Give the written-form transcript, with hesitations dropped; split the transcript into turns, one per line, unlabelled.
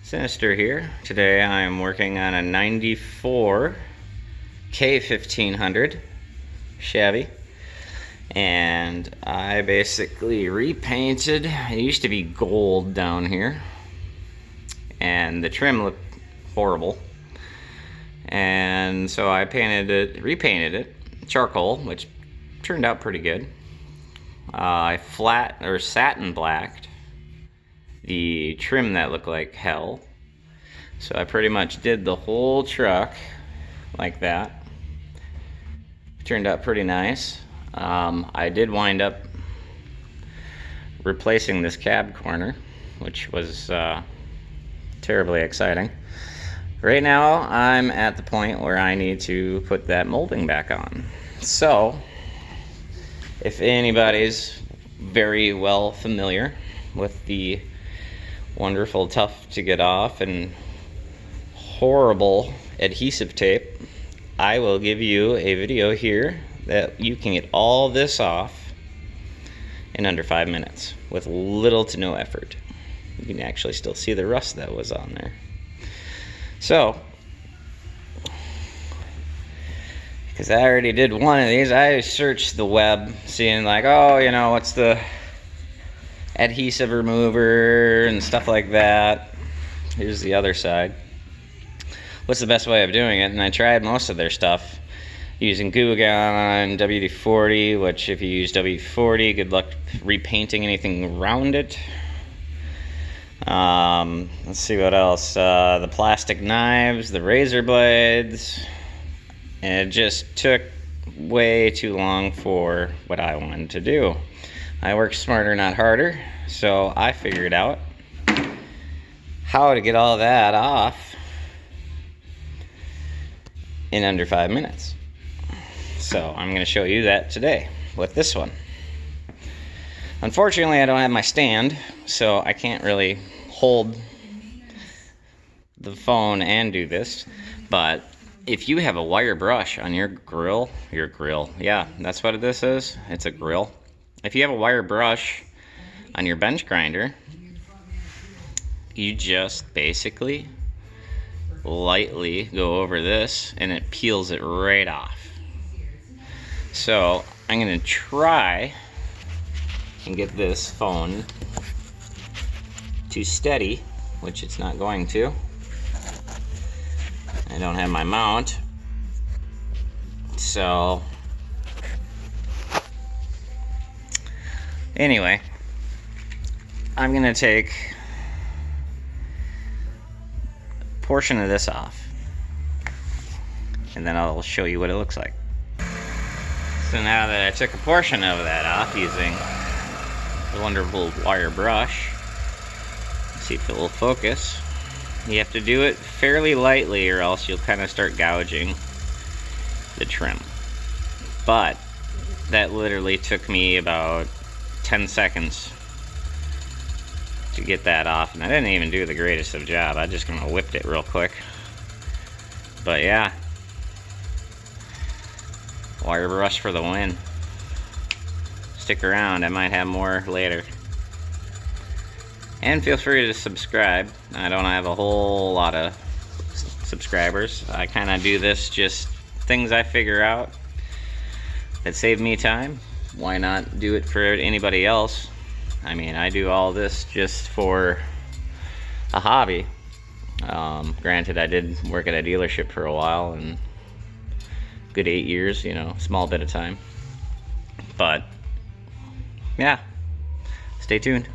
Sinister here. Today I am working on a 94 K1500 Chevy, and I basically repainted. It used to be gold down here and the trim looked horrible, and so I repainted it charcoal, which turned out pretty good. I satin blacked the trim that looked like hell. So I pretty much did the whole truck like that. Turned out pretty nice. I did wind up replacing this cab corner, which was terribly exciting. Right now I'm at the point where I need to put that molding back on. So if anybody's very well familiar with the wonderful, tough to get off and horrible adhesive tape, I will give you a video here that you can get all this off in under 5 minutes with little to no effort. You can actually still see the rust that was on there. So, because I already did one of these, I searched the web seeing like, oh, you know, what's the adhesive remover and stuff like that. Here's the other side. What's the best way of doing it? And I tried most of their stuff using Goo Gone, WD-40, which if you use WD-40, good luck repainting anything around it. Let's see what else. The plastic knives, the razor blades, and it just took way too long for what I wanted to do. I work smarter, not harder, so I figured out how to get all that off in under 5 minutes. So I'm going to show you that today with this one. Unfortunately, I don't have my stand, so I can't really hold the phone and do this, but if you have a wire brush on your grill, yeah, that's what this is, it's a grill. If you have a wire brush on your bench grinder, you just basically lightly go over this and it peels it right off. So I'm going to try and get this phone to steady, which it's not going to. I don't have my mount, so anyway, I'm gonna take a portion of this off and then I'll show you what it looks like. So now that I took a portion of that off using the wonderful wire brush, see if it will focus. You have to do it fairly lightly or else you'll kind of start gouging the trim. But that literally took me about 10 seconds to get that off, and I didn't even do the greatest of job. I just kind of whipped it real quick. But yeah, wire brush for the win. Stick around, I might have more later. And feel free to subscribe. I don't have a whole lot of subscribers. I kind of do this just things I figure out that save me time. Why not do it for anybody else? I mean, I do all this just for a hobby. Granted, I did work at a dealership for a while, and good 8 years, you know, small bit of time. But yeah, stay tuned.